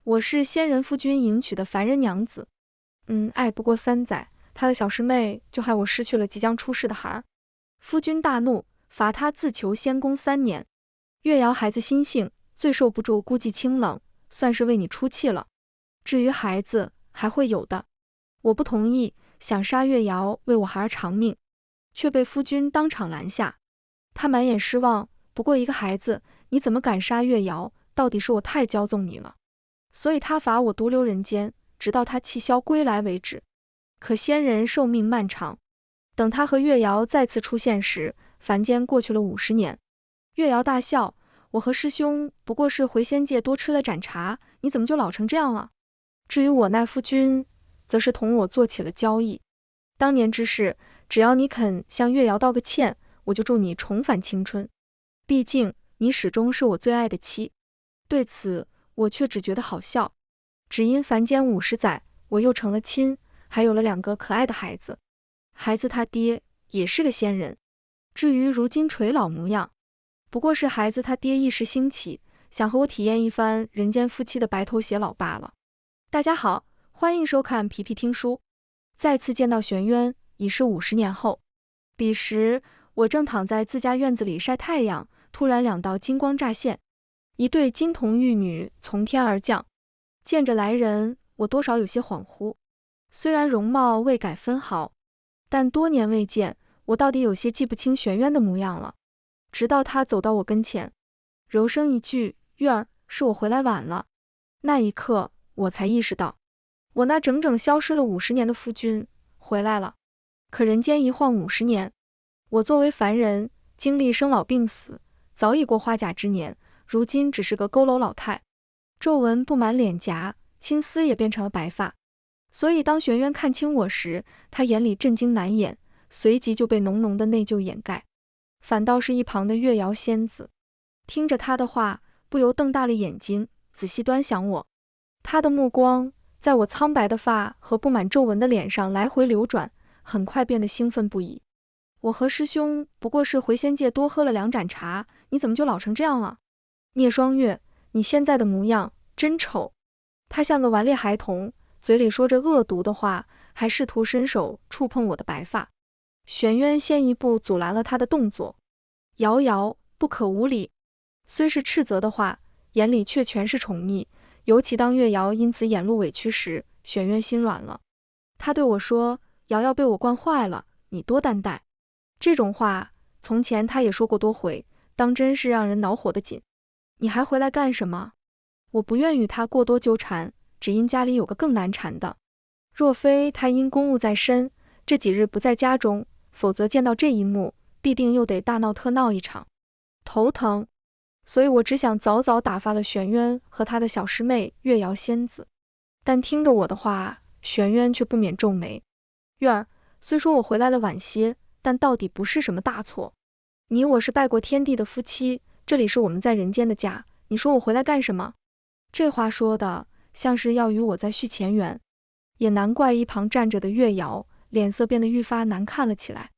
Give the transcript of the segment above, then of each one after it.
我是仙人夫君迎娶的凡人娘子。爱不过3载，他的小师妹就害我失去了即将出世的孩儿。夫君大怒，罚他自求仙宫3年。月瑶孩子心性，最受不住孤寂清冷，算是为你出气了。至于孩子，还会有的。我不同意，想杀月瑶为我孩儿偿命，却被夫君当场拦下。他满眼失望，不过一个孩子，你怎么敢杀月瑶？到底是我太骄纵你了，所以他罚我独留人间，直到他气消归来为止。可仙人寿命漫长，等他和月瑶再次出现时，凡间过去了50年。月瑶大笑，我和师兄不过是回仙界多吃了盏茶，你怎么就老成这样了？至于我那夫君，则是同我做起了交易。当年之事，只要你肯向月瑶道个歉，我就助你重返青春。毕竟你始终是我最爱的妻。对此我却只觉得好笑，只因凡间50载，我又成了亲，还有了2个可爱的孩子。孩子他爹也是个仙人，至于如今垂老模样，不过是孩子他爹一时兴起，想和我体验一番人间夫妻的白头偕老罢了。大家好，欢迎收看皮皮听书。再次见到玄渊，已是50年后。彼时我正躺在自家院子里晒太阳，突然2道金光乍现，一对金童玉女从天而降。见着来人，我多少有些恍惚，虽然容貌未改分毫，但多年未见，我到底有些记不清玄渊的模样了。直到他走到我跟前，柔声一句：“月儿，是我回来晚了。”那一刻我才意识到，我那整整消失了50年的夫君回来了。可人间一晃50年，我作为凡人，经历生老病死，早已过花甲之年，如今只是个佝偻老太，皱纹布满脸颊，青丝也变成了白发。所以当玄渊看清我时，他眼里震惊难掩，随即就被浓浓的内疚掩盖。反倒是一旁的月瑶仙子，听着他的话，不由瞪大了眼睛，仔细端详我。他的目光在我苍白的发和布满皱纹的脸上来回流转，很快变得兴奋不已。我和师兄不过是回仙界多喝了2盏茶，你怎么就老成这样了？聂双月，你现在的模样真丑。他像个顽劣孩童，嘴里说着恶毒的话，还试图伸手触碰我的白发。玄渊先一步阻拦了他的动作，瑶瑶，不可无礼。虽是斥责的话，眼里却全是宠溺，尤其当月瑶因此眼露委屈时，玄渊心软了。他对我说，瑶瑶被我惯坏了，你多担待。这种话从前他也说过多回，当真是让人恼火的紧。你还回来干什么？我不愿与他过多纠缠，只因家里有个更难缠的。若非他因公务在身，这几日不在家中，否则见到这一幕，必定又得大闹特闹一场，头疼。所以我只想早早打发了玄渊和他的小师妹月瑶仙子。但听着我的话，玄渊却不免皱眉。月儿，虽说我回来了晚些，但到底不是什么大错。你我是拜过天地的夫妻，这里是我们在人间的家，你说我回来干什么？这话说的像是要与我再续前缘。也难怪一旁站着的月瑶脸色变得愈发难看了起来。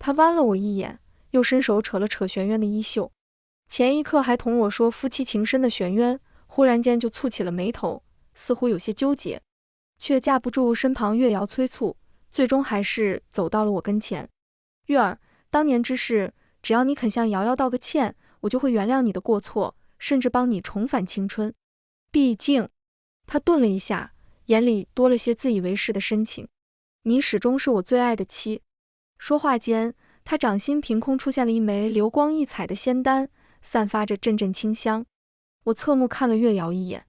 他剜了我一眼，又伸手扯了扯玄渊的衣袖。前一刻还同我说夫妻情深的玄渊，忽然间就蹙起了眉头，似乎有些纠结，却架不住身旁月瑶催促，最终还是走到了我跟前。月儿，当年之事，只要你肯向瑶瑶道个歉，我就会原谅你的过错，甚至帮你重返青春。毕竟，他顿了一下，眼里多了些自以为是的深情。你始终是我最爱的妻。说话间，他掌心凭空出现了一枚流光溢彩的仙丹，散发着阵阵清香。我侧目看了月瑶一眼，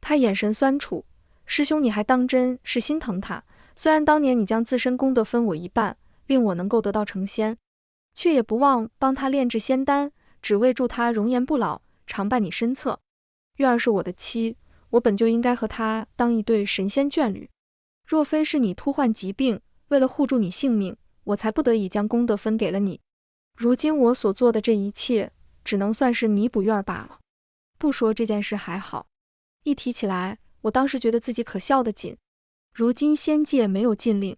他眼神酸楚。师兄，你还当真是心疼他？虽然当年你将自身功德分我一半，令我能够得道成仙，却也不忘帮他炼制仙丹，只为助他容颜不老，常伴你身侧。月儿是我的妻，我本就应该和他当一对神仙眷侣。若非是你突患疾病，为了护住你性命，我才不得已将功德分给了你。如今我所做的这一切，只能算是弥补月儿罢了。不说这件事还好，一提起来，我当时觉得自己可笑得紧。如今仙界没有禁令，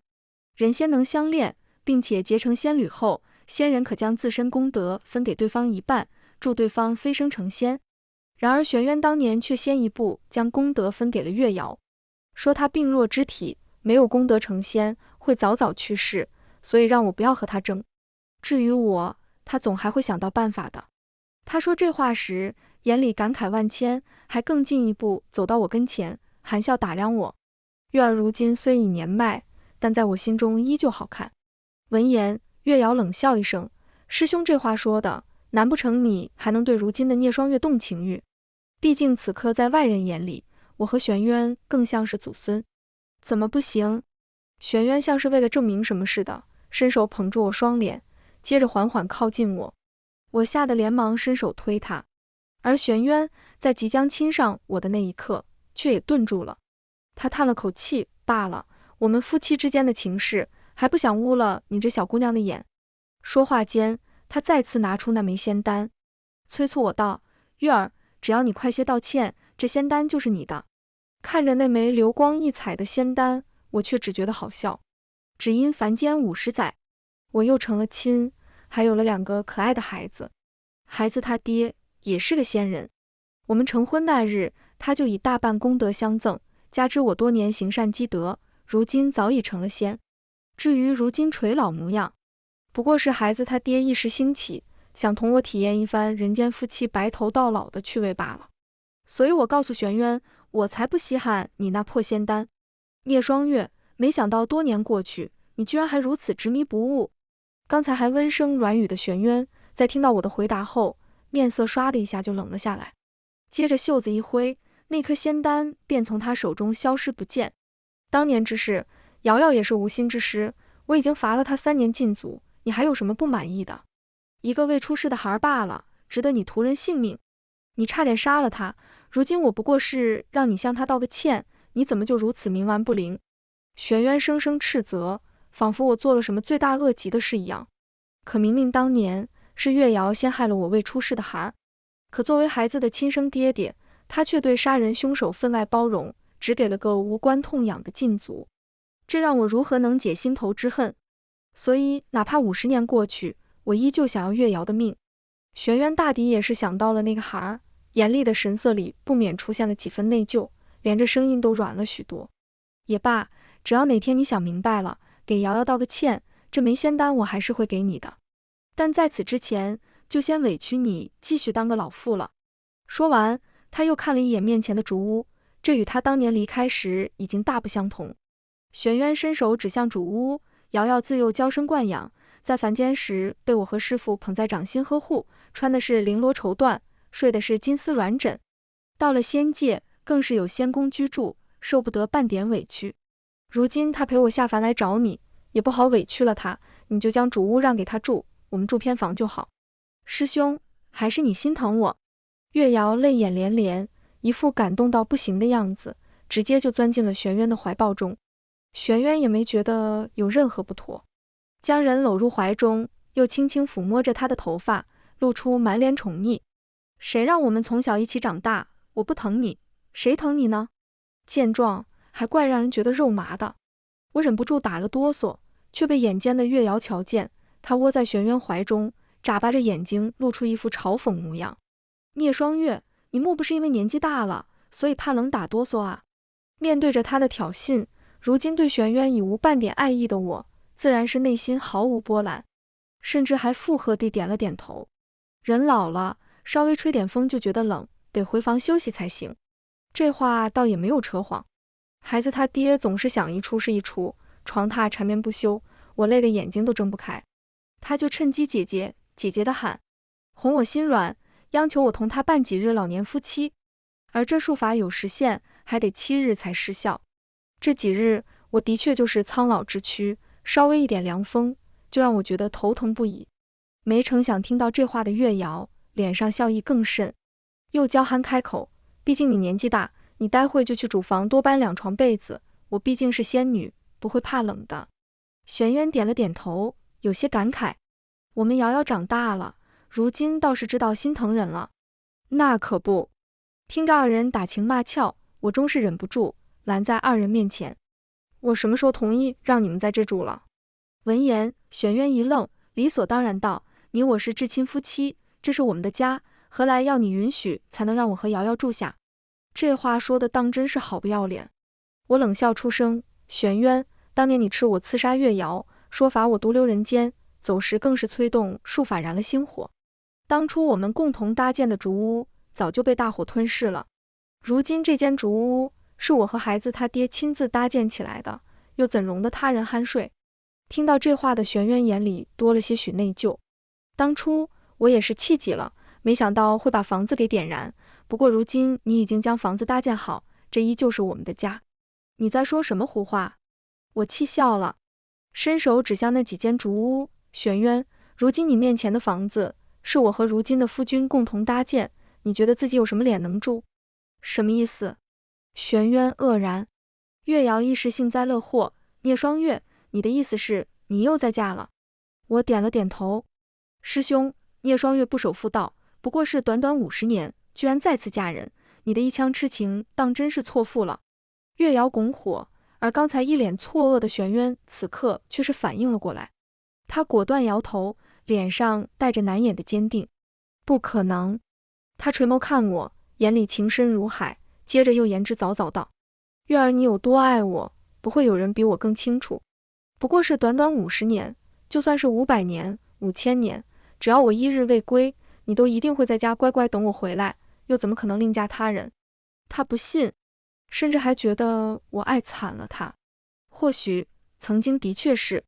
人仙能相恋，并且结成仙侣后，仙人可将自身功德分给对方一半，助对方飞升成仙。然而玄渊当年却先一步将功德分给了月瑶，说他病弱之体，没有功德成仙，会早早去世，所以让我不要和他争。至于我，他总还会想到办法的。他说这话时，眼里感慨万千，还更进一步走到我跟前，含笑打量我。月儿如今虽已年迈，但在我心中依旧好看。闻言，月瑶冷笑一声，师兄这话说的，难不成你还能对如今的聂双月动情欲？毕竟此刻在外人眼里，我和玄渊更像是祖孙。怎么不行？玄渊像是为了证明什么似的，伸手捧住我双脸，接着缓缓靠近我。我吓得连忙伸手推他，而玄渊在即将亲上我的那一刻，却也顿住了。他叹了口气，罢了，我们夫妻之间的情事，还不想污了你这小姑娘的眼。说话间，他再次拿出那枚仙丹，催促我道：月儿，只要你快些道歉，这仙丹就是你的。看着那枚流光溢彩的仙丹，我却只觉得好笑。只因凡间50载，我又成了亲，还有了2个可爱的孩子。孩子他爹也是个仙人，我们成婚那日，他就以大半功德相赠，加之我多年行善积德，如今早已成了仙。至于如今垂老模样，不过是孩子他爹一时兴起，想同我体验一番人间夫妻白头到老的趣味罢了。所以我告诉玄渊，我才不稀罕你那破仙丹。聂双月，没想到多年过去，你居然还如此执迷不悟。刚才还温声软语的玄渊，在听到我的回答后，面色唰的一下就冷了下来，接着袖子一挥，那颗仙丹便从他手中消失不见。当年之事，瑶瑶也是无心之失，我已经罚了他3年禁足，你还有什么不满意的？一个未出世的孩儿罢了，值得你屠人性命？你差点杀了他，如今我不过是让你向他道个歉，你怎么就如此冥顽不灵？玄渊声声斥责，仿佛我做了什么罪大恶极的事一样。可明明当年是月瑶先害了我未出世的孩儿，可作为孩子的亲生爹爹，他却对杀人凶手分外包容，只给了个无关痛痒的禁足，这让我如何能解心头之恨？所以哪怕50年过去，我依旧想要月瑶的命。玄渊大抵也是想到了那个孩儿，严厉的神色里不免出现了几分内疚，连着声音都软了许多。也罢，只要哪天你想明白了，给瑶瑶道个歉，这枚仙丹我还是会给你的。但在此之前，就先委屈你继续当个老妇了。说完，他又看了一眼面前的竹屋，这与他当年离开时已经大不相同。玄渊伸手指向主屋，瑶瑶自幼娇生惯养，在凡间时被我和师父捧在掌心呵护，穿的是绫罗绸缎，睡的是金丝软枕。到了仙界，更是有仙宫居住，受不得半点委屈。如今他陪我下凡来找你，也不好委屈了他，你就将主屋让给他住，我们住偏房就好。师兄，还是你心疼我。月瑶泪眼连连，一副感动到不行的样子，直接就钻进了玄渊的怀抱中。玄渊也没觉得有任何不妥，将人搂入怀中，又轻轻抚摸着他的头发，露出满脸宠溺。谁让我们从小一起长大，我不疼你，谁疼你呢？见状，还怪让人觉得肉麻的。我忍不住打了哆嗦，却被眼尖的月瑶瞧见，她窝在玄渊怀中，眨巴着眼睛，露出一副嘲讽模样。聂双月，你莫不是因为年纪大了，所以怕冷打哆嗦啊？面对着他的挑衅，如今对玄渊已无半点爱意的我，自然是内心毫无波澜，甚至还附和地点了点头。人老了，稍微吹点风就觉得冷，得回房休息才行。这话倒也没有扯谎。孩子他爹总是想一出是一出，床榻缠绵不休，我累得眼睛都睁不开。他就趁机姐姐姐姐的喊，哄我心软，央求我同他办几日老年夫妻。而这术法有时限，还得7日才失效。这几日我的确就是苍老之躯，稍微一点凉风就让我觉得头疼不已。没成想听到这话的月瑶脸上笑意更甚，又娇憨开口，毕竟你年纪大，你待会就去主房多搬2床被子，我毕竟是仙女，不会怕冷的。玄渊点了点头，有些感慨，我们瑶瑶长大了，如今倒是知道心疼人了。那可不。听着2人打情骂俏，我终是忍不住拦在2人面前，我什么时候同意让你们在这住了？闻言，玄渊一愣，理所当然道，你我是至亲夫妻，这是我们的家，何来要你允许才能让我和瑶瑶住下？这话说的当真是好不要脸。我冷笑出声，玄渊，当年你斥我刺杀月瑶，说罚我独留人间，走时更是催动术法燃了星火。当初我们共同搭建的竹屋早就被大火吞噬了，如今这间竹屋是我和孩子他爹亲自搭建起来的，又怎容得他人酣睡？听到这话的玄渊眼里多了些许内疚。当初我也是气急了，没想到会把房子给点燃，不过如今你已经将房子搭建好，这依旧是我们的家。你在说什么胡话？我气笑了，伸手指向那几间竹屋。玄渊，如今你面前的房子是我和如今的夫君共同搭建，你觉得自己有什么脸能住？什么意思？玄渊愕然。月瑶一时幸灾乐祸，聂双月，你的意思是你又再嫁了？我点了点头。师兄，聂双月不守妇道，不过是短短50年，居然再次嫁人，你的一腔痴情当真是错付了。月瑶拱火，而刚才一脸错愕的玄渊此刻却是反应了过来，他果断摇头，脸上带着难掩的坚定。不可能。他垂眸看我，眼里情深如海，接着又言之凿凿道：月儿，你有多爱我，不会有人比我更清楚。不过是短短50年，就算是500年、5000年，只要我一日未归，你都一定会在家乖乖等我回来，又怎么可能另嫁他人？他不信，甚至还觉得我爱惨了他。或许曾经的确是，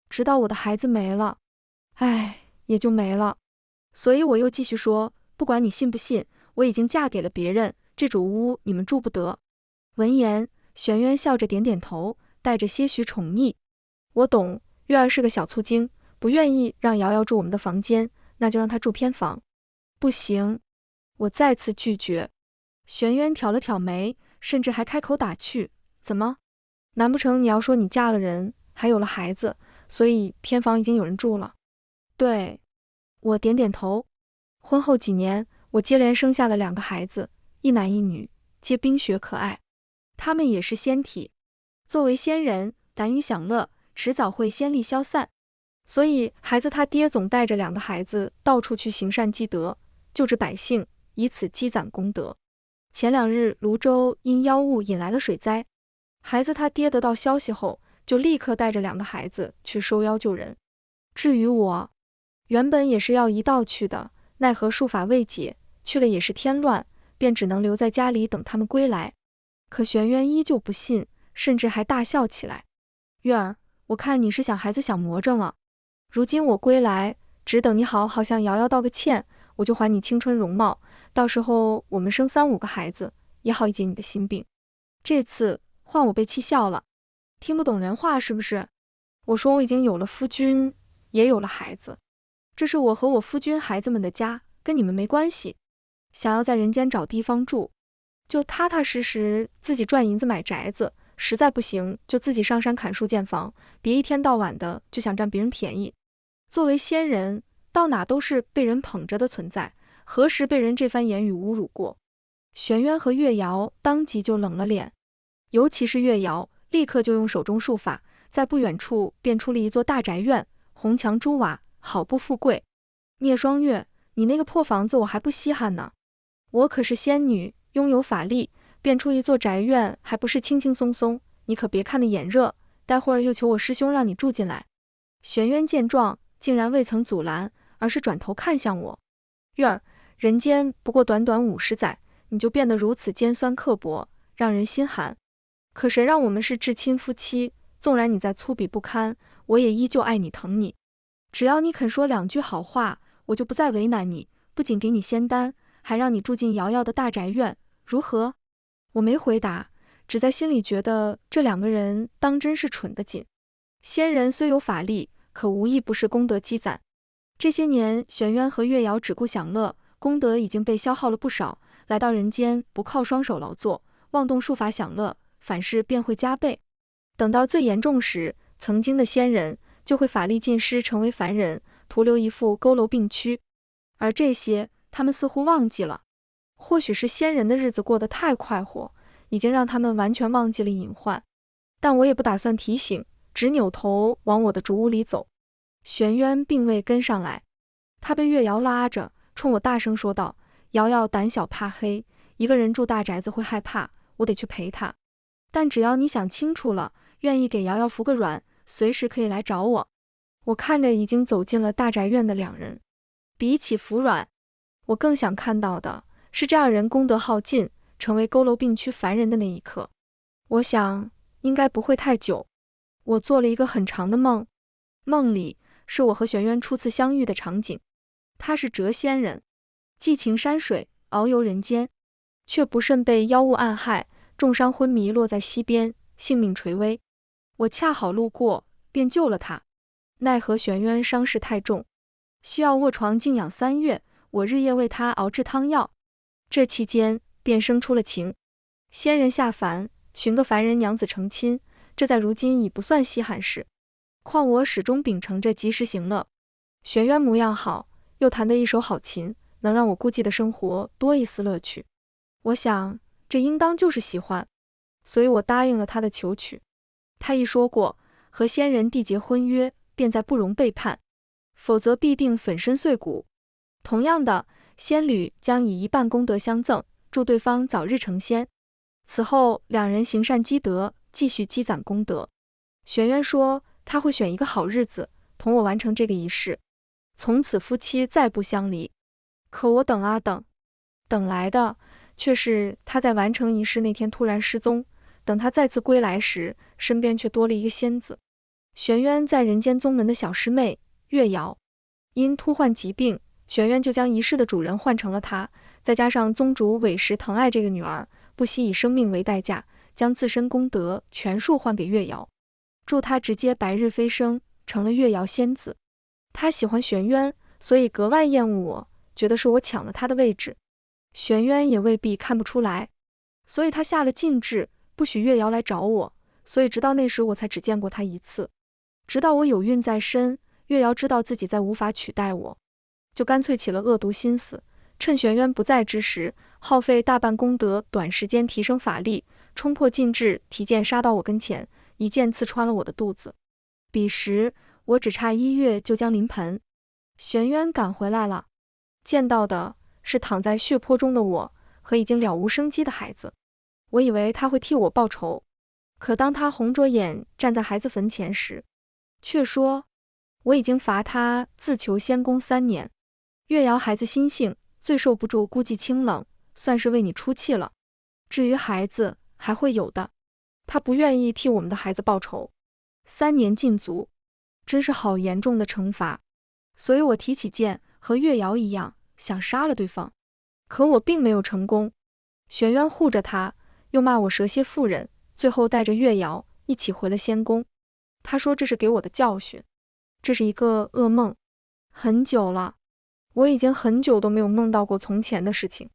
直到我的孩子没了，唉，也就没了。所以我又继续说，不管你信不信，我已经嫁给了别人，这主屋你们住不得。闻言，玄渊笑着点点头，带着些许宠溺。我懂，月儿是个小醋精，不愿意让瑶瑶住我们的房间，那就让她住偏房。不行，我再次拒绝。玄渊挑了挑眉，甚至还开口打趣，怎么？难不成你要说你嫁了人，还有了孩子，所以偏房已经有人住了？对，我点点头。婚后几年，我接连生下了2个孩子，一男一女，皆冰雪可爱。他们也是仙体，作为仙人，敢于享乐，迟早会仙力消散。所以孩子他爹总带着2个孩子到处去行善积德，救治百姓，以此积攒功德。前2日泸州因妖物引来了水灾，孩子他爹得到消息后，就立刻带着2个孩子去收妖救人。至于我，原本也是要一道去的，奈何术法未解，去了也是添乱，便只能留在家里等他们归来。可玄渊依旧不信，甚至还大笑起来。月儿，我看你是想孩子想魔怔了。如今我归来，只等你好好向瑶瑶道个歉，我就还你青春容貌，到时候我们生3、5个孩子，也好一解你的心病。这次换我被气笑了，听不懂人话是不是？我说我已经有了夫君，也有了孩子，这是我和我夫君孩子们的家，跟你们没关系。想要在人间找地方住，就踏踏实实自己赚银子买宅子，实在不行就自己上山砍树建房，别一天到晚的就想占别人便宜。作为仙人，到哪都是被人捧着的存在，何时被人这番言语侮辱过？玄渊和月瑶当即就冷了脸，尤其是月瑶，立刻就用手中术法，在不远处变出了一座大宅院，红墙朱瓦，好不富贵。聂双月，你那个破房子我还不稀罕呢，我可是仙女，拥有法力，变出一座宅院还不是轻轻松松，你可别看得眼热，待会儿又求我师兄让你住进来。玄渊见状，竟然未曾阻拦，而是转头看向我。月儿，人间不过短短50载，你就变得如此尖酸刻薄，让人心寒。可谁让我们是至亲夫妻，纵然你再粗鄙不堪，我也依旧爱你疼你。只要你肯说2句好话，我就不再为难你，不仅给你仙丹，还让你住进瑶瑶的大宅院，如何？我没回答，只在心里觉得这2个人当真是蠢得紧。仙人虽有法力，可无一不是功德积攒。这些年玄渊和月瑶只顾享乐，功德已经被消耗了不少，来到人间不靠双手劳作，妄动术法享乐，反噬便会加倍。等到最严重时，曾经的仙人就会法力尽失，成为凡人，徒留一副佝偻病躯。而这些他们似乎忘记了，或许是仙人的日子过得太快活，已经让他们完全忘记了隐患。但我也不打算提醒，只扭头往我的竹屋里走。玄渊并未跟上来，他被月瑶拉着，冲我大声说道：瑶瑶胆小怕黑，一个人住大宅子会害怕，我得去陪她。但只要你想清楚了，愿意给瑶瑶服个软，随时可以来找我。我看着已经走进了大宅院的两人，比起服软，我更想看到的是这二人功德耗尽，成为佝偻病躯凡人的那一刻。我想应该不会太久。我做了一个很长的梦，梦里是我和玄渊初次相遇的场景。他是谪仙人，寄情山水，遨游人间，却不慎被妖物暗害，重伤昏迷落在溪边，性命垂危。我恰好路过，便救了他。奈何玄渊伤势太重，需要卧床静养3月，我日夜为他熬制汤药。这期间便生出了情。仙人下凡，寻个凡人娘子成亲，这在如今已不算稀罕事。况我始终秉承着及时行乐。玄渊模样好，又弹得一手好琴，能让我孤寂的生活多一丝乐趣。我想这应当就是喜欢，所以我答应了他的求娶。他亦说过，和仙人缔结婚约，便在不容背叛，否则必定粉身碎骨。同样的，仙侣将以1半功德相赠，祝对方早日成仙。此后两人行善积德，继续积攒功德。玄渊说他会选一个好日子，同我完成这个仪式，从此夫妻再不相离。可我等啊等，等来的却是他在完成仪式那天突然失踪。等他再次归来时，身边却多了一个仙子。玄渊在人间宗门的小师妹月瑶，因突患疾病，玄渊就将仪式的主人换成了他，再加上宗主委实疼爱这个女儿，不惜以生命为代价，将自身功德全数换给月瑶，助她直接白日飞升，成了月瑶仙子。他喜欢玄渊，所以格外厌恶我，觉得是我抢了他的位置。玄渊也未必看不出来，所以他下了禁制，不许月瑶来找我，所以直到那时我才只见过他一次。直到我有孕在身，月瑶知道自己再无法取代我，就干脆起了恶毒心思，趁玄渊不在之时，耗费大半功德，短时间提升法力，冲破禁制，提剑杀到我跟前，一剑刺穿了我的肚子。彼时我只差1月就将临盆。玄渊赶回来了，见到的是躺在血泊中的我和已经了无生机的孩子。我以为他会替我报仇，可当他红着眼站在孩子坟前时，却说我已经罚他自求仙功3年。月瑶孩子心性，最受不住孤寂清冷，算是为你出气了。至于孩子，还会有的。他不愿意替我们的孩子报仇。3年禁足，真是好严重的惩罚。所以我提起剑，和月瑶一样，想杀了对方。可我并没有成功。玄渊护着他，又骂我蛇蝎妇人，最后带着月瑶一起回了仙宫。他说这是给我的教训，这是一个噩梦。很久了，我已经很久都没有梦到过从前的事情。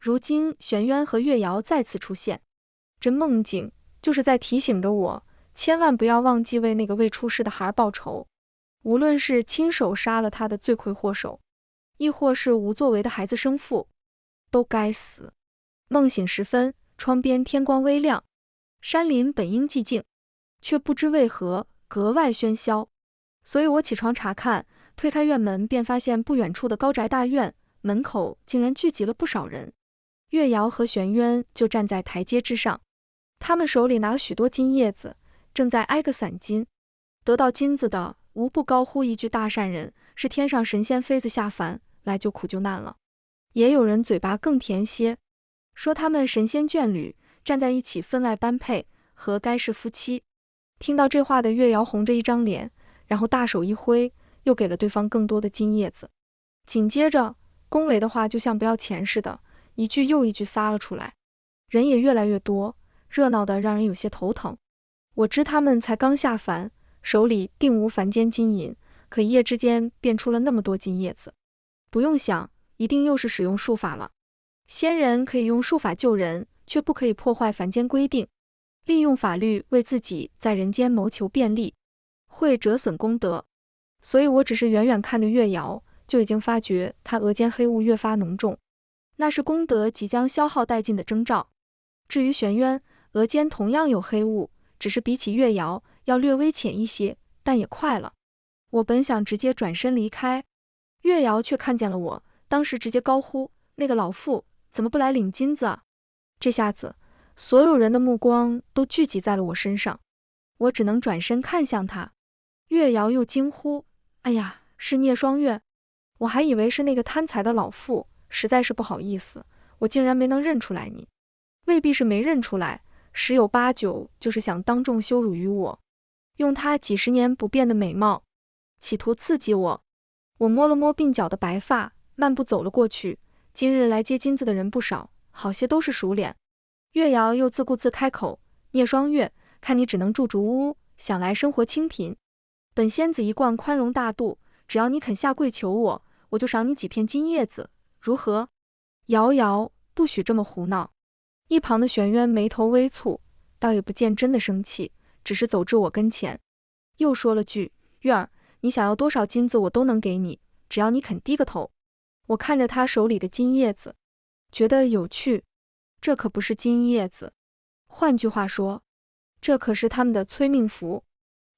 如今玄渊和月瑶再次出现，这梦境就是在提醒着我，千万不要忘记为那个未出世的孩报仇。无论是亲手杀了他的罪魁祸首，亦或是无作为的孩子生父，都该死。梦醒时分，窗边天光微亮，山林本应寂静，却不知为何格外喧嚣。所以我起床查看，推开院门便发现不远处的高宅大院门口竟然聚集了不少人。月瑶和玄渊就站在台阶之上，他们手里拿了许多金叶子，正在挨个散金。得到金子的无不高呼一句大善人，是天上神仙妃子下凡来救苦救难了。也有人嘴巴更甜些，说他们神仙眷侣站在一起分外般配，和该是夫妻。听到这话的月瑶红着一张脸，然后大手一挥，又给了对方更多的金叶子。紧接着恭维的话就像不要钱似的，一句又一句撒了出来。人也越来越多，热闹的让人有些头疼。我知他们才刚下凡，手里并无凡间金银，可一夜之间变出了那么多金叶子。不用想，一定又是使用术法了。仙人可以用术法救人，却不可以破坏凡间规定，利用法律为自己在人间谋求便利，会折损功德。所以我只是远远看着月瑶，就已经发觉她额间黑雾越发浓重，那是功德即将消耗殆尽的征兆。至于玄渊，额间同样有黑雾，只是比起月瑶要略微浅一些，但也快了。我本想直接转身离开，月瑶却看见了我，当时直接高呼：那个老妇怎么不来领金子啊？这下子，所有人的目光都聚集在了我身上，我只能转身看向他。月瑶又惊呼：“哎呀，是聂双月！”我还以为是那个贪财的老妇，实在是不好意思，我竟然没能认出来你。未必是没认出来，十有八九就是想当众羞辱于我，用他几十年不变的美貌，企图刺激我。我摸了摸鬓角的白发，漫步走了过去。今日来接金子的人不少，好些都是熟脸。月瑶又自顾自开口：“聂双月，看你只能住竹屋，想来生活清贫。本仙子一贯宽容大度，只要你肯下跪求我，我就赏你几片金叶子，如何？”瑶瑶，不许这么胡闹。一旁的玄渊眉头微蹙，倒也不见真的生气，只是走至我跟前，又说了句：“月儿，你想要多少金子我都能给你，只要你肯低个头。”我看着他手里的金叶子，觉得有趣。这可不是金叶子，换句话说，这可是他们的催命符。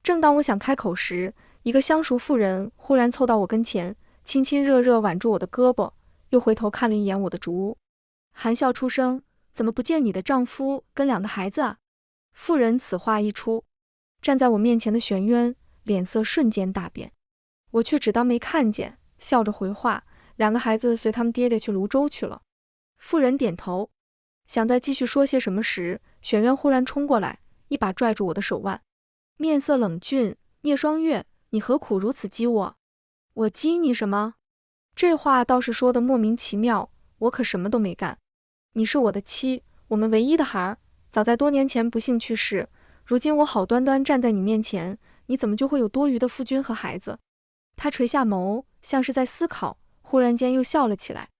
正当我想开口时，一个相熟妇人忽然凑到我跟前，亲亲热热挽住我的胳膊，又回头看了一眼我的竹屋，含笑出声：“怎么不见你的丈夫跟两个孩子啊？”妇人此话一出，站在我面前的玄渊脸色瞬间大变，我却只当没看见，笑着回话：“两个孩子随他们爹爹去泸州去了。”妇人点头，想再继续说些什么时，玄渊忽然冲过来，一把拽住我的手腕，面色冷峻：“聂双月，你何苦如此激我？”“我激你什么？”这话倒是说的莫名其妙，我可什么都没干。你是我的妻，我们唯一的孩儿，早在多年前不幸去世，如今我好端端站在你面前，你怎么就会有多余的夫君和孩子？他垂下眸，像是在思考，忽然间又笑了起来。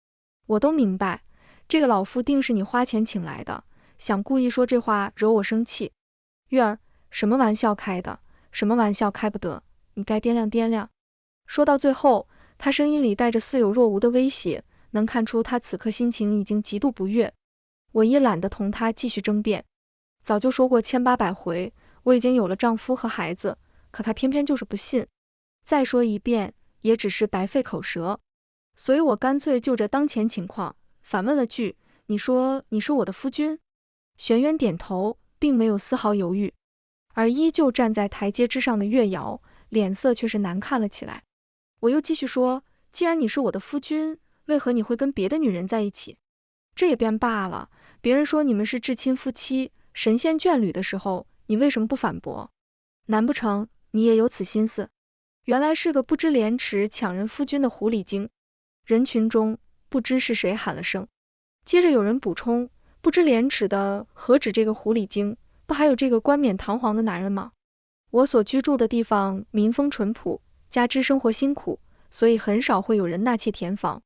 我都明白，这个老妇定是你花钱请来的，想故意说这话惹我生气。月儿，什么玩笑开的，什么玩笑开不得，你该掂量掂量。说到最后，他声音里带着似有若无的威胁，能看出他此刻心情已经极度不悦。我也懒得同他继续争辩，早就说过1800回，我已经有了丈夫和孩子，可他偏偏就是不信。再说一遍，也只是白费口舌。所以我干脆就着当前情况，反问了句：“你说你是我的夫君？”玄渊点头，并没有丝毫犹豫。而依旧站在台阶之上的月瑶，脸色却是难看了起来。我又继续说：“既然你是我的夫君，为何你会跟别的女人在一起？这也便罢了，别人说你们是至亲夫妻，神仙眷侣的时候，你为什么不反驳？难不成你也有此心思？”原来是个不知廉耻抢人夫君的狐狸精。人群中不知是谁喊了声，接着有人补充：“不知廉耻的何止这个狐狸精，不还有这个冠冕堂皇的男人吗？”我所居住的地方民风淳朴，加之生活辛苦，所以很少会有人纳妾填房。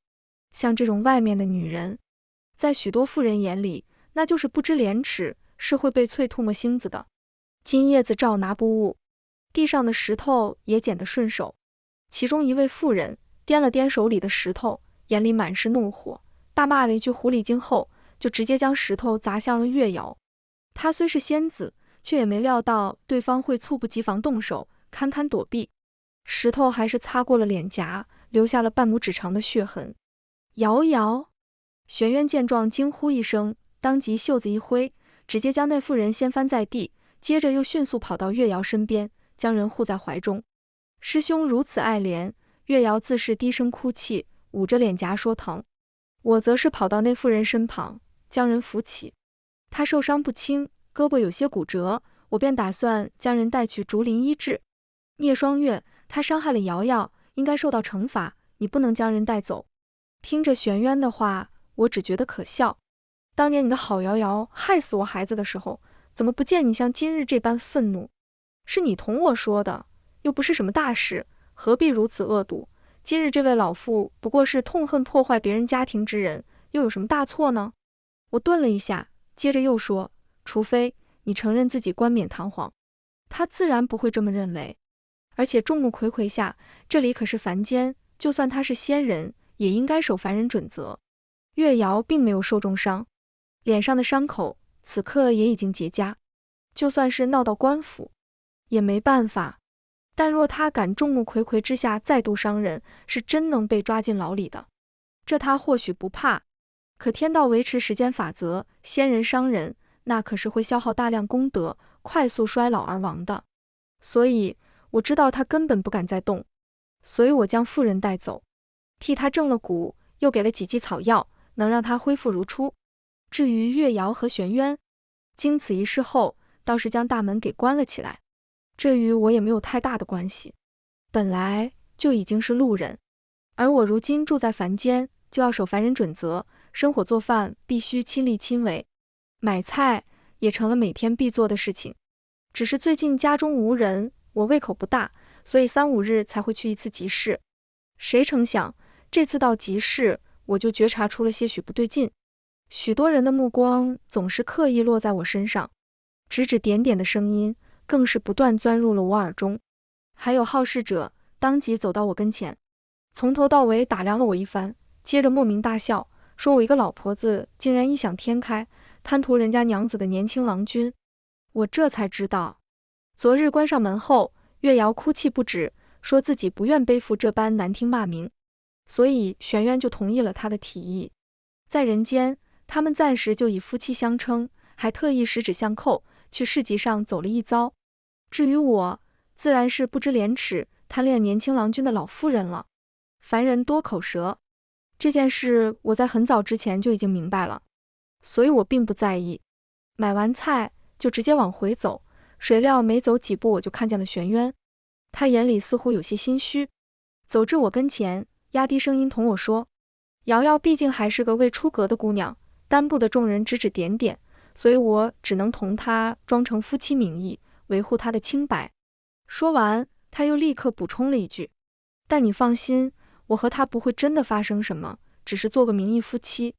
像这种外面的女人，在许多妇人眼里，那就是不知廉耻，是会被啐唾沫星子的。金叶子照拿不误，地上的石头也捡得顺手。其中一位妇人掂了掂手里的石头，眼里满是怒火，大骂了一句狐狸精后，就直接将石头砸向了月瑶。她虽是仙子，却也没料到对方会猝不及防动手，堪堪躲避。石头还是擦过了脸颊，留下了半拇指长的血痕。瑶瑶！玄渊见状惊呼一声，当即袖子一挥，直接将那妇人掀翻在地，接着又迅速跑到月瑶身边，将人护在怀中。师兄如此爱怜，月瑶自是低声哭泣，捂着脸颊说疼。我则是跑到那妇人身旁，将人扶起。她受伤不轻，胳膊有些骨折，我便打算将人带去竹林医治。聂双月，他伤害了瑶瑶，应该受到惩罚，你不能将人带走。听着玄渊的话，我只觉得可笑。当年你的好瑶瑶害死我孩子的时候，怎么不见你像今日这般愤怒？是你同我说的，又不是什么大事，何必如此恶毒？今日这位老妇不过是痛恨破坏别人家庭之人，又有什么大错呢？我顿了一下，接着又说，除非你承认自己冠冕堂皇。他自然不会这么认为，而且众目睽睽下，这里可是凡间，就算他是仙人，也应该守凡人准则。月瑶并没有受重伤，脸上的伤口此刻也已经结痂，就算是闹到官府也没办法。但若他敢众目睽睽之下再度伤人，是真能被抓进牢里的。这他或许不怕，可天道维持时间法则，仙人伤人，那可是会消耗大量功德，快速衰老而亡的。所以我知道他根本不敢再动，所以我将妇人带走，替他正了骨，又给了几剂草药，能让他恢复如初。至于月瑶和玄渊，经此一事后，倒是将大门给关了起来，这与我也没有太大的关系，本来就已经是路人，而我如今住在凡间，就要守凡人准则，生火做饭必须亲力亲为，买菜也成了每天必做的事情。只是最近家中无人，我胃口不大，所以3、5日才会去一次集市。谁成想，这次到集市，我就觉察出了些许不对劲。许多人的目光总是刻意落在我身上，指指点点的声音更是不断钻入了我耳中。还有好事者当即走到我跟前，从头到尾打量了我一番，接着莫名大笑，说我一个老婆子竟然异想天开，贪图人家娘子的年轻郎君。我这才知道，昨日关上门后，月瑶哭泣不止，说自己不愿背负这般难听骂名，所以玄渊就同意了他的提议。在人间，他们暂时就以夫妻相称，还特意十指相扣，去市集上走了一遭。至于我，自然是不知廉耻，贪恋年轻郎君的老妇人了。凡人多口舌，这件事我在很早之前就已经明白了，所以我并不在意。买完菜就直接往回走，谁料没走几步我就看见了玄渊，他眼里似乎有些心虚，走至我跟前，压低声音同我说：瑶瑶毕竟还是个未出阁的姑娘，单部的众人指指点点，所以我只能同她装成夫妻名义，维护她的清白。说完，他又立刻补充了一句：但你放心，我和她不会真的发生什么，只是做个名义夫妻。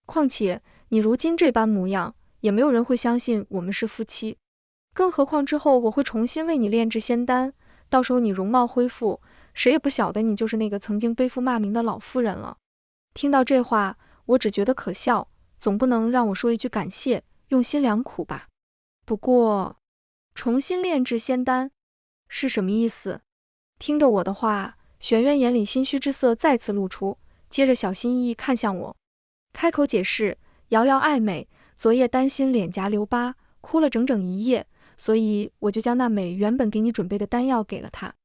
况且你如今这般模样，也没有人会相信我们是夫妻。更何况之后我会重新为你炼制仙丹，到时候你容貌恢复，谁也不晓得你就是那个曾经背负骂名的老妇人了。听到这话，我只觉得可笑，总不能让我说一句感谢，用心良苦吧。不过，重新炼制仙丹是什么意思？听着我的话，玄渊眼里心虚之色再次露出，接着小心翼翼看向我，开口解释：瑶瑶爱美，昨夜担心脸颊留疤，哭了整整一夜，所以我就将那美原本给你准备的丹药给了她。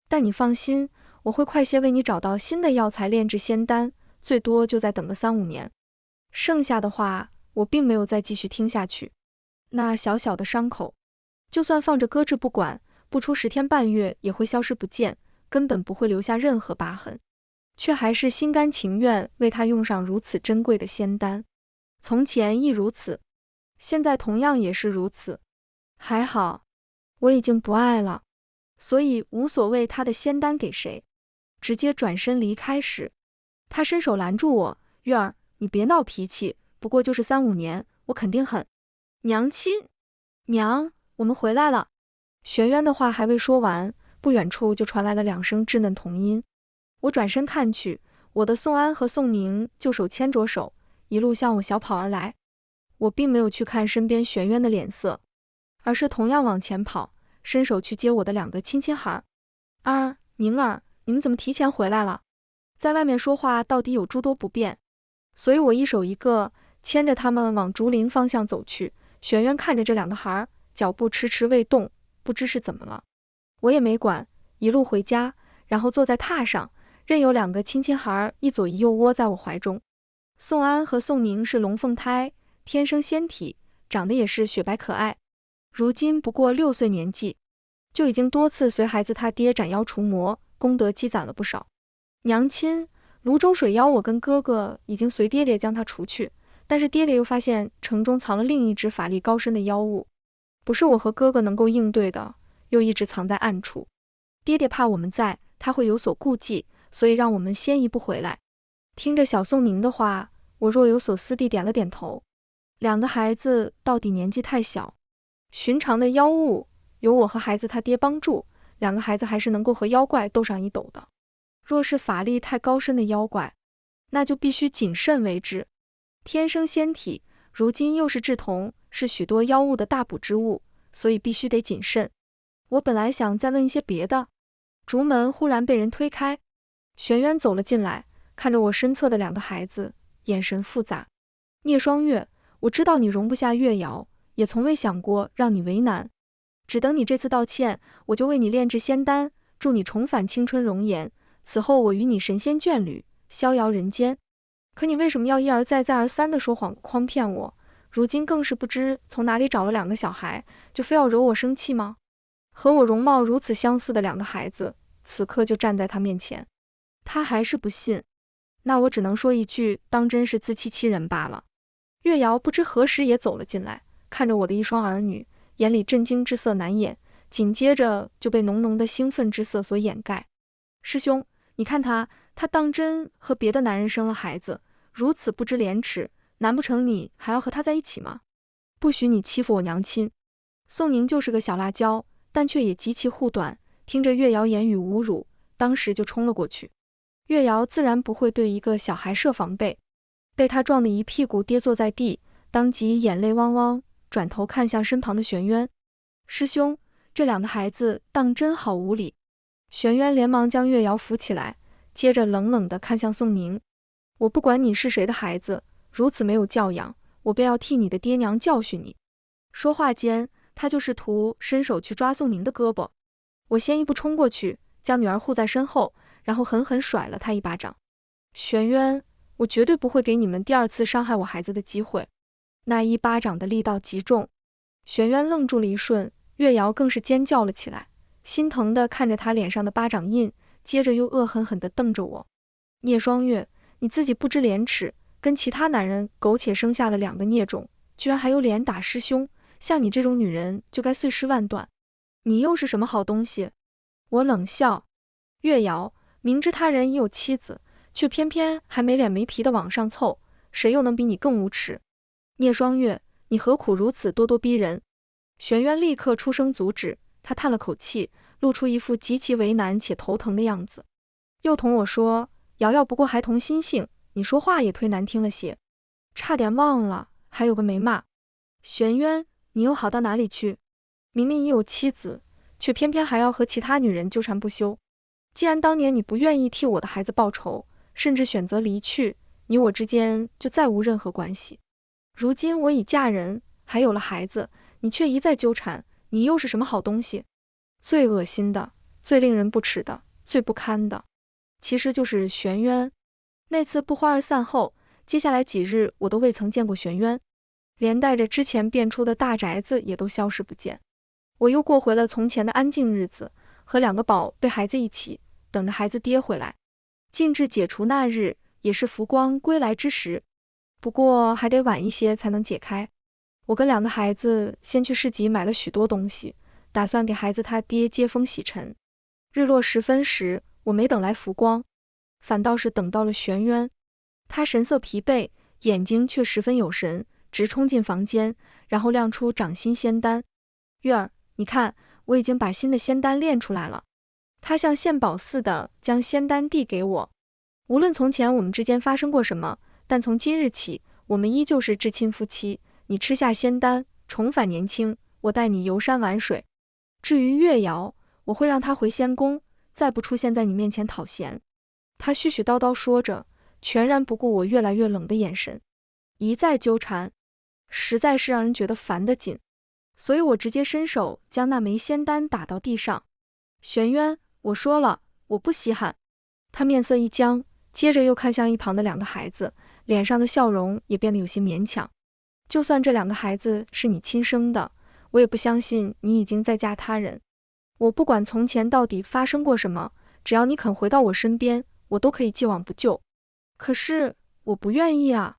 但你放心，我会快些为你找到新的药材炼制仙丹，最多就再等个3、5年。剩下的话，我并没有再继续听下去。那小小的伤口，就算放着搁置不管，不出10天半月也会消失不见，根本不会留下任何疤痕，却还是心甘情愿为他用上如此珍贵的仙丹。从前亦如此，现在同样也是如此。还好，我已经不爱了，所以无所谓他的仙丹给谁。直接转身离开时，他伸手拦住我：月儿，你别闹脾气，不过就是3、5年，我肯定很。娘亲，娘，我们回来了。玄渊的话还未说完，不远处就传来了2声稚嫩童音。我转身看去，我的宋安和宋宁就手牵着手，一路向我小跑而来。我并没有去看身边玄渊的脸色，而是同样往前跑，伸手去接我的2个亲亲孩。儿、宁儿，你们怎么提前回来了？在外面说话到底有诸多不便，所以我一手一个牵着他们往竹林方向走去。玄渊看着这2个孩，脚步迟迟未动，不知是怎么了。我也没管，一路回家，然后坐在榻上，任由2个亲亲孩一左一右窝在我怀中。宋安和宋宁是龙凤胎，天生仙体，长得也是雪白可爱，如今不过6岁年纪，就已经多次随孩子他爹斩妖除魔，功德积攒了不少。娘亲，泸州水妖我跟哥哥已经随爹爹将他除去，但是爹爹又发现城中藏了另一只法力高深的妖物，不是我和哥哥能够应对的，又一直藏在暗处。爹爹怕我们在，他会有所顾忌，所以让我们先一步回来。听着小宋宁的话，我若有所思地点了点头。2个孩子到底年纪太小，寻常的妖物有我和孩子他爹帮助，2个孩子还是能够和妖怪斗上一斗的。若是法力太高深的妖怪，那就必须谨慎为之。天生仙体，如今又是稚童，是许多妖物的大补之物，所以必须得谨慎。我本来想再问一些别的，竹门忽然被人推开，玄渊走了进来，看着我身侧的2个孩子，眼神复杂。聂双月，我知道你容不下月瑶，也从未想过让你为难，只等你这次道歉，我就为你炼制仙丹，助你重返青春容颜，此后我与你神仙眷侣，逍遥人间。可你为什么要一而再再而三地说谎诓骗我？如今更是不知从哪里找了2个小孩，就非要惹我生气吗？和我容貌如此相似的2个孩子，此刻就站在他面前，他还是不信。那我只能说一句，当真是自欺欺人罢了。月瑶不知何时也走了进来，看着我的一双儿女，眼里震惊之色难掩，紧接着就被浓浓的兴奋之色所掩盖。师兄，你看他当真和别的男人生了孩子，如此不知廉耻，难不成你还要和他在一起吗？不许你欺负我娘亲！宋宁就是个小辣椒，但却也极其护短，听着月瑶言语侮辱，当时就冲了过去。月瑶自然不会对一个小孩设防备，被他撞得一屁股跌坐在地，当即眼泪汪汪，转头看向身旁的玄渊。师兄，这2个孩子当真好无礼。玄渊连忙将月瑶扶起来，接着冷冷地看向宋宁。我不管你是谁的孩子，如此没有教养，我便要替你的爹娘教训你。说话间，他就试图伸手去抓宋宁的胳膊。我先一步冲过去，将女儿护在身后，然后狠狠甩了他一巴掌。玄渊，我绝对不会给你们第2次伤害我孩子的机会。那一巴掌的力道极重。玄渊愣住了一瞬，月瑶更是尖叫了起来，心疼地看着他脸上的巴掌印，接着又恶狠狠地瞪着我。聂双月，你自己不知廉耻，跟其他男人苟且生下了2个孽种，居然还有脸打师兄，像你这种女人就该碎尸万段。你又是什么好东西？我冷笑。月瑶，明知他人已有妻子，却偏偏还没脸没皮地往上凑，谁又能比你更无耻？聂双月，你何苦如此咄咄逼人？玄渊立刻出声阻止，他叹了口气，露出一副极其为难且头疼的样子，又同我说，瑶瑶不过孩童心性，你说话也忒难听了些。差点忘了，还有个没骂。玄渊，你又好到哪里去？明明已有妻子，却偏偏还要和其他女人纠缠不休。既然当年你不愿意替我的孩子报仇，甚至选择离去，你我之间就再无任何关系。如今我已嫁人，还有了孩子，你却一再纠缠，你又是什么好东西？最恶心的，最令人不齿的，最不堪的，其实就是玄渊。那次不欢而散后，接下来几日我都未曾见过玄渊，连带着之前变出的大宅子也都消失不见。我又过回了从前的安静日子，和2个宝贝孩子一起，等着孩子爹回来。禁制解除那日，也是浮光归来之时，不过还得晚一些才能解开。我跟2个孩子先去市集买了许多东西，打算给孩子他爹接风洗尘。日落时分时，我没等来浮光，反倒是等到了玄渊。他神色疲惫，眼睛却十分有神，直冲进房间，然后亮出掌心仙丹。月儿，你看，我已经把新的仙丹炼出来了。他像献宝似的将仙丹递给我。无论从前我们之间发生过什么，但从今日起，我们依旧是至亲夫妻。你吃下仙丹，重返年轻，我带你游山玩水。至于月瑶，我会让她回仙宫，再不出现在你面前讨嫌。他絮絮叨叨说着，全然不顾我越来越冷的眼神，一再纠缠，实在是让人觉得烦得紧。所以我直接伸手将那枚仙丹打到地上。玄渊，我说了，我不稀罕。他面色一僵，接着又看向一旁的2个孩子，脸上的笑容也变得有些勉强。就算这2个孩子是你亲生的，我也不相信你已经在嫁他人。我不管从前到底发生过什么，只要你肯回到我身边，我都可以既往不咎。可是我不愿意啊！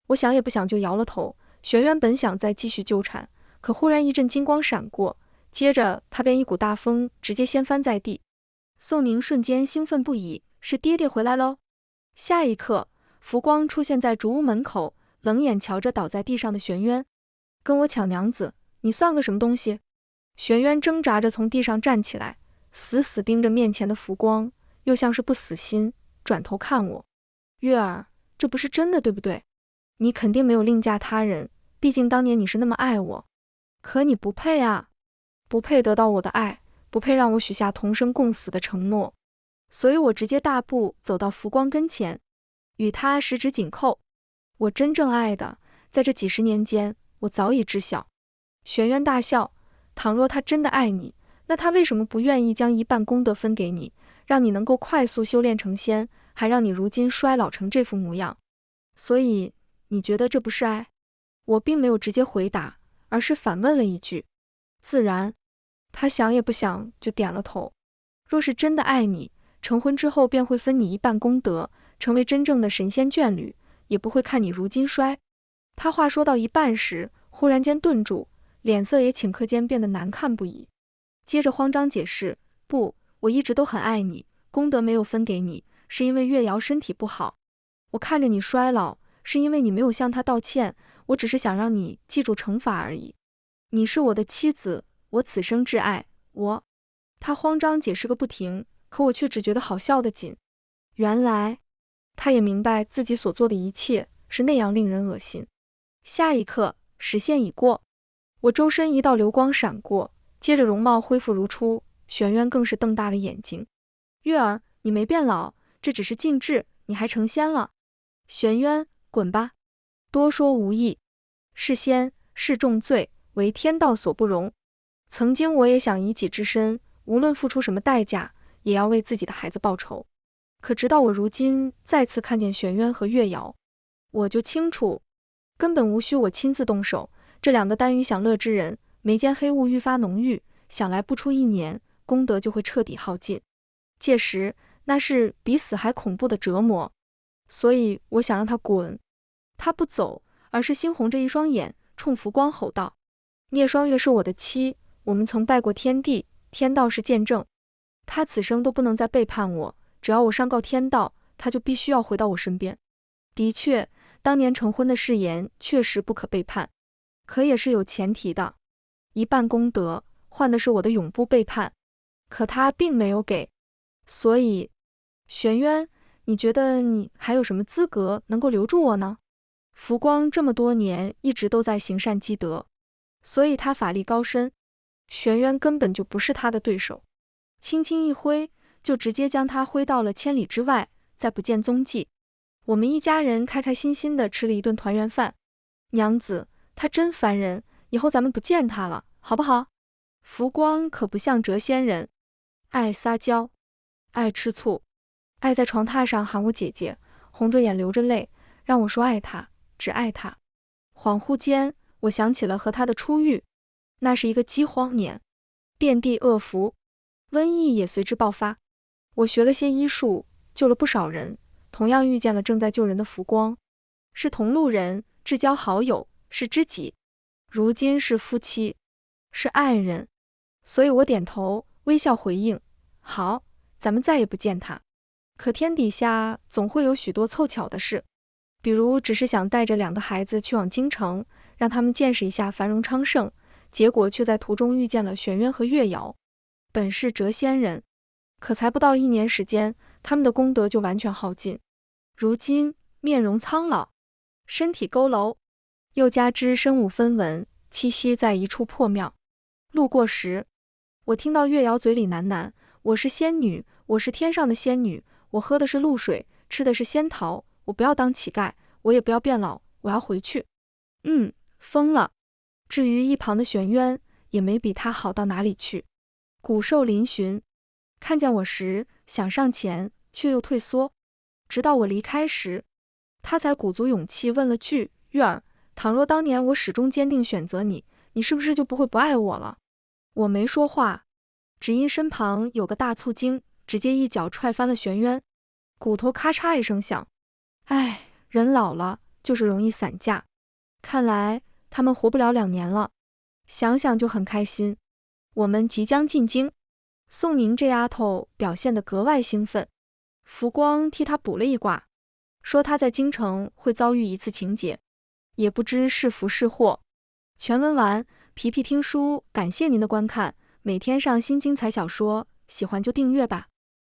我想也不想就摇了头。玄渊本想再继续纠缠，可忽然一阵金光闪过，接着他便一股大风直接掀翻在地。宋宁瞬间兴奋不已，是爹爹回来喽！下一刻，浮光出现在竹屋门口，冷眼瞧着倒在地上的玄渊。跟我抢娘子，你算个什么东西？玄渊挣扎着从地上站起来，死死盯着面前的浮光，又像是不死心，转头看我。月儿，这不是真的对不对？你肯定没有另嫁他人，毕竟当年你是那么爱我。可你不配啊，不配得到我的爱，不配让我许下同生共死的承诺。所以我直接大步走到浮光跟前，与他十指紧扣。我真正爱的，在这几十年间，我早已知晓。玄渊大笑，倘若他真的爱你，那他为什么不愿意将一半功德分给你，让你能够快速修炼成仙，还让你如今衰老成这副模样？所以，你觉得这不是爱？我并没有直接回答，而是反问了一句。自然，他想也不想就点了头。若是真的爱你，成婚之后便会分你一半功德，成为真正的神仙眷侣，也不会看你如今衰。他话说到一半时，忽然间顿住，脸色也顷刻间变得难看不已。接着慌张解释，不，我一直都很爱你，功德没有分给你，是因为月瑶身体不好。我看着你衰老，是因为你没有向她道歉，我只是想让你记住惩罚而已。你是我的妻子，我此生挚爱，他慌张解释个不停，可我却只觉得好笑得紧。原来，他也明白自己所做的一切是那样令人恶心。下一刻，时限已过，我周身一道流光闪过，接着容貌恢复如初，玄渊更是瞪大了眼睛。月儿，你没变老，这只是静置，你还成仙了。玄渊，滚吧！多说无益，是仙，是重罪，为天道所不容。曾经我也想以己之身，无论付出什么代价，也要为自己的孩子报仇。可直到我如今再次看见玄渊和月瑶，我就清楚，根本无需我亲自动手。这两个耽于享乐之人，眉间黑雾愈发浓郁，想来不出1年，功德就会彻底耗尽。届时，那是比死还恐怖的折磨。所以我想让他滚。他不走，而是猩红着一双眼，冲浮光吼道：聂双月是我的妻，我们曾拜过天地，天道是见证。他此生都不能再背叛我，只要我上告天道，他就必须要回到我身边。的确，当年成婚的誓言确实不可背叛，可也是有前提的。一半功德换的是我的永不背叛，可他并没有给。所以，玄渊，你觉得你还有什么资格能够留住我呢？浮光这么多年一直都在行善积德，所以他法力高深，玄渊根本就不是他的对手。轻轻一挥，就直接将他挥到了千里之外，再不见踪迹。我们一家人开开心心地吃了一顿团圆饭。娘子，他真烦人，以后咱们不见他了，好不好？浮光可不像谪仙人，爱撒娇，爱吃醋，爱在床榻上喊我姐姐，红着眼流着泪，让我说爱他，只爱他。恍惚间，我想起了和他的初遇，那是一个饥荒年，遍地恶符，瘟疫也随之爆发。我学了些医术，救了不少人，同样遇见了正在救人的浮光，是同路人，至交好友，是知己，如今是夫妻，是爱人。所以我点头，微笑回应，好，咱们再也不见他。可天底下总会有许多凑巧的事，比如只是想带着2个孩子去往京城，让他们见识一下繁荣昌盛，结果却在途中遇见了玄渊和月瑶。本是谪仙人，可才不到1年时间，他们的功德就完全耗尽。如今面容苍老，身体佝偻，又加之身无分文，栖息在一处破庙。路过时，我听到月瑶嘴里喃喃：我是仙女，我是天上的仙女，我喝的是露水，吃的是仙桃，我不要当乞丐，我也不要变老，我要回去。疯了。至于一旁的玄渊，也没比他好到哪里去。骨瘦嶙峋，看见我时想上前，却又退缩。直到我离开时，他才鼓足勇气问了句：月儿，倘若当年我始终坚定选择你，你是不是就不会不爱我了？我没说话，只因身旁有个大醋精，直接一脚踹翻了玄渊，骨头咔嚓一声响。唉，人老了就是容易散架，看来他们活不了2年了，想想就很开心。我们即将进京，宋宁这丫头表现得格外兴奋，浮光替她卜了一卦，说她在京城会遭遇一次情劫，也不知是福是祸。全文完，皮皮听书感谢您的观看，每天上新精彩小说，喜欢就订阅吧。